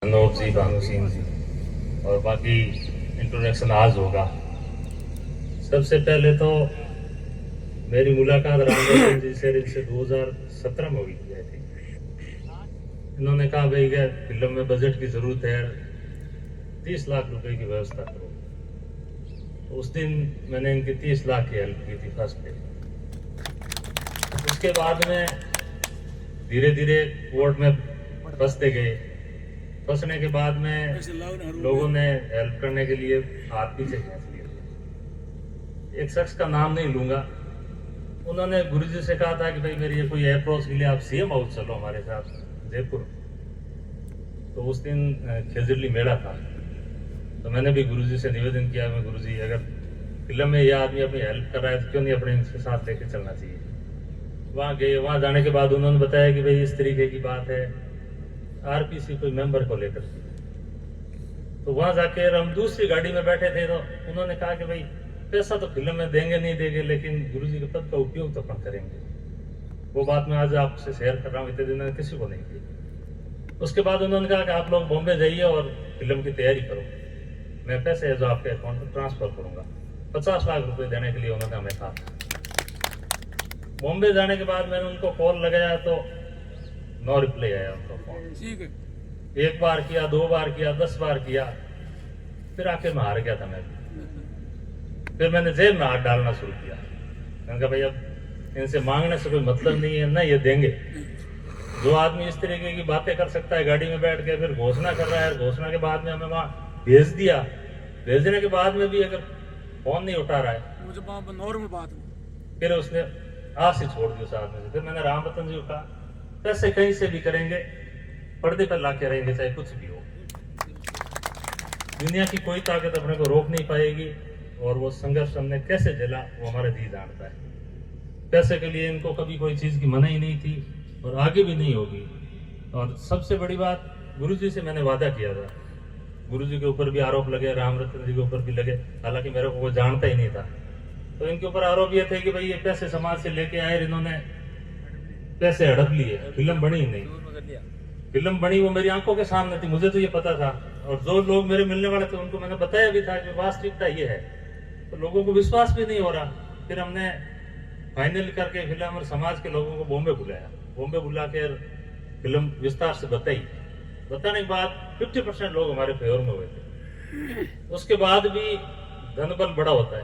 अनोप जी, भानु सिंह जी और बाकी इंट्रोडक्शन आज होगा। सबसे पहले तो मेरी मुलाकात राम रतन जी से इनसे 2017 में हुई थी। इन्होंने कहा भाई क्या फिल्म में बजट की जरूरत है, 30 लाख रुपए की व्यवस्था करो। तो उस दिन मैंने इनकी 30 लाख की हेल्प की थी फर्स्ट डे। उसके बाद में धीरे धीरे कोर्ट में फंसते गए। फंसने के बाद में लोगों ने हेल्प करने के लिए हाथ पीछे खींच लिए। एक शख्स का नाम नहीं लूंगा, उन्होंने गुरुजी से कहा था कि भाई मेरी ये कोई अप्रोच के लिए आप सीएम हाउस चलो हमारे साथ जयपुर। तो उस दिन खिजरली मेला था, तो मैंने भी गुरुजी से निवेदन किया, मैं गुरुजी अगर फिल्म में ये आदमी अपनी हेल्प कर रहा है तो क्यों नहीं अपने इनके साथ लेके चलना चाहिए। वहाँ गए, वहाँ जाने के बाद उन्होंने बताया कि भाई इस तरीके की बात है आरपीसी कोई मेंबर को लेकर। तो वहां जाके हम दूसरी गाड़ी में बैठे थे, तो उन्होंने कहा कि भाई पैसा तो फिल्म में देंगे नहीं देंगे, लेकिन गुरुजी के पद का उपयोग तो अपन करेंगे। वो बात मैं आज आपसे शेयर कर रहा हूँ, इतने दिन मैंने किसी को नहीं की। उसके बाद उन्होंने कहा कि आप लोग बॉम्बे जाइए और फिल्म की तैयारी करो, मैं पैसे है जो आपके अकाउंट में ट्रांसफर करूंगा। 50 लाख रुपए देने के लिए उन्होंने हमें कहा। बॉम्बे जाने के बाद मैंने उनको कॉल लगाया तो नो रिप्लाई आया उनका फोन। एक बार किया, 2 बार किया, 10 बार किया, फिर आखिर में हार गया था मैं। फिर मैंने जेब में हाथ डालना शुरू किया। मैंने कहा भाई अब इनसे मांगने से कोई मतलब नहीं है ना, ये देंगे। जो आदमी इस तरीके की बातें कर सकता है गाड़ी में बैठ के, फिर घोषणा कर रहा है, घोषणा के बाद में हमें वहां भेज दिया। भेजने के बाद में भी अगर फोन नहीं उठा रहा है, मुझे नॉर्मल बात, फिर उसने आस ही छोड़ दी उस आदमी से। फिर मैंने राम रतन जी को कहा पैसे कहीं से भी करेंगे, पर्दे पर लाके रहेंगे, चाहे कुछ भी हो। दुनिया की कोई ताकत अपने को रोक नहीं पाएगी, और वो संघर्ष हमने कैसे झेला वो हमारा जी जानता है। पैसे के लिए इनको कभी कोई चीज की मनाही नहीं थी और आगे भी नहीं होगी। और सबसे बड़ी बात, गुरुजी से मैंने वादा किया था। गुरुजी के ऊपर भी आरोप लगे, राम रतन जी के ऊपर भी लगे, हालांकि मेरे को कोई जानता ही नहीं था। तो इनके ऊपर आरोप ये थे कि भाई ये पैसे समाज से लेके आए, इन्होंने पैसे हड़प लिए, फिल्म बनी नहीं। फिल्म बनी वो मेरी आंखों के सामने थी, मुझे तो ये पता था। और जो लोग मेरे मिलने वाले थे उनको मैंने बताया भी था कि वास्तविकता ये है। तो लोगों को विश्वास भी नहीं हो रहा। फिर हमने फाइनल करके फिल्म और समाज के लोगों को बॉम्बे बुलाया। बॉम्बे बुला कर फिल्म विस्तार से बताई। बताने के बाद 50% लोग हमारे फेवर में हुए थे। उसके बाद भी धनबल बड़ा होता है,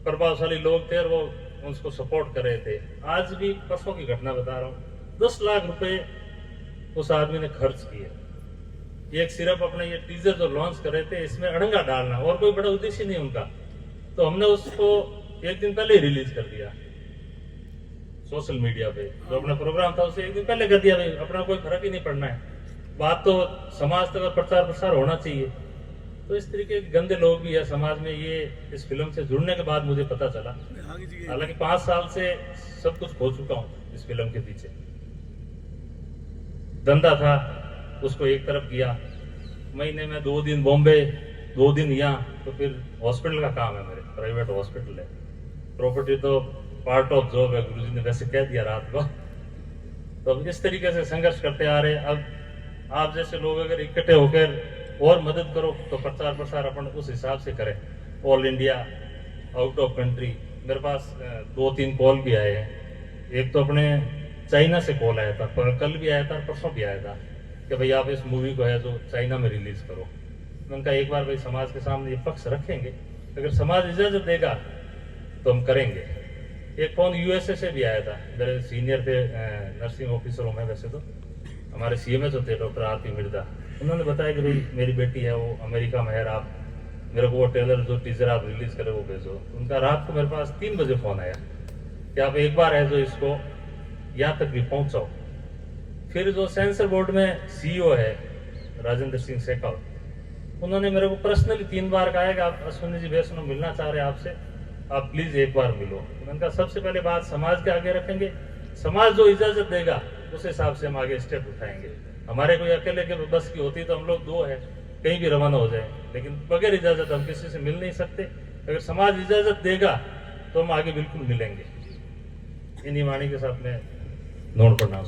प्रभावशाली लोग थे और वो उसको सपोर्ट कर रहे थे। आज भी परसों की घटना बता रहा हूँ, 10 लाख रुपए उस आदमी ने खर्च किए। एक सिर्फ अपने ये टीजर जो लॉन्च कर रहे थे, इसमें अड़ंगा डालना, और कोई बड़ा उद्देश्य नहीं उनका। तो हमने उसको एक दिन पहले ही रिलीज कर दिया सोशल मीडिया पे। जो अपना प्रोग्राम था उसे एक दिन पहले कर दिया, भाई अपना कोई फर्क ही नहीं पड़ना है, बात तो समाज तक प्रचार प्रसार होना चाहिए। तो इस तरीके के गंदे लोग भी है समाज में। ये इस फिल्म से जुड़ने के बाद मुझे पता चला। हालांकि 5 साल से सब कुछ खो चुका हूँ इस फिल्म के पीछे। धंधा था, उसको एक तरफ किया। महीने में 2 दिन बॉम्बे, 2 दिन यहाँ। तो फिर हॉस्पिटल का काम है, मेरे प्राइवेट हॉस्पिटल है। प्रॉपर्टी तो पार्ट ऑफ जॉब है, गुरुजी ने वैसे कह दिया रात को। तो अब इस तरीके से संघर्ष करते आ रहे। अब आप जैसे लोग अगर इकट्ठे होकर और मदद करो तो प्रचार प्रसार अपन उस हिसाब से करें। All India, out of country, मेरे पास 2-3 कॉल भी आए हैं। एक तो अपने चाइना से कॉल आया था, पर कल भी आया था, परसों भी आया था कि भाई आप इस मूवी को है जो चाइना में रिलीज करो। मैंने कहा एक बार भाई समाज के सामने ये पक्ष रखेंगे, अगर समाज इजाजत देगा तो हम करेंगे। एक फोन यूएसए से भी आया था, मेरे सीनियर थे, नर्सिंग ऑफिसर हूँ मैं वैसे तो, हमारे सीएमएच थे डॉक्टर आरती मिर्जा। उन्होंने बताया कि भाई मेरी बेटी है वो अमेरिका में है, आप मेरे को वो ट्रेलर जो टीजर आप रिलीज करें वो भेजो। उनका रात को मेरे पास 3 बजे फोन आया कि आप एक बार है जो इसको यहाँ तक भी पहुंचाओ। फिर जो सेंसर बोर्ड में सीईओ है राजेंद्र सिंह शेखावत, उन्होंने मेरे को पर्सनली 3 बार कहा है कि आप अश्विनी जी वैष्णो मिलना चाह रहे हैं आपसे, आप प्लीज एक बार मिलो। मैंने कहा सबसे पहले बात समाज के आगे रखेंगे, समाज जो इजाजत देगा उस हिसाब से हम आगे स्टेप उठाएंगे। हमारे कोई अकेले के बस की होती तो हम लोग 2 है कहीं भी रवाना हो जाए, लेकिन बगैर इजाजत हम किसी से मिल नहीं सकते। अगर समाज इजाजत देगा तो हम आगे बिल्कुल मिलेंगे। इन्हीं वाणी के साथ में नोट पढ़ना।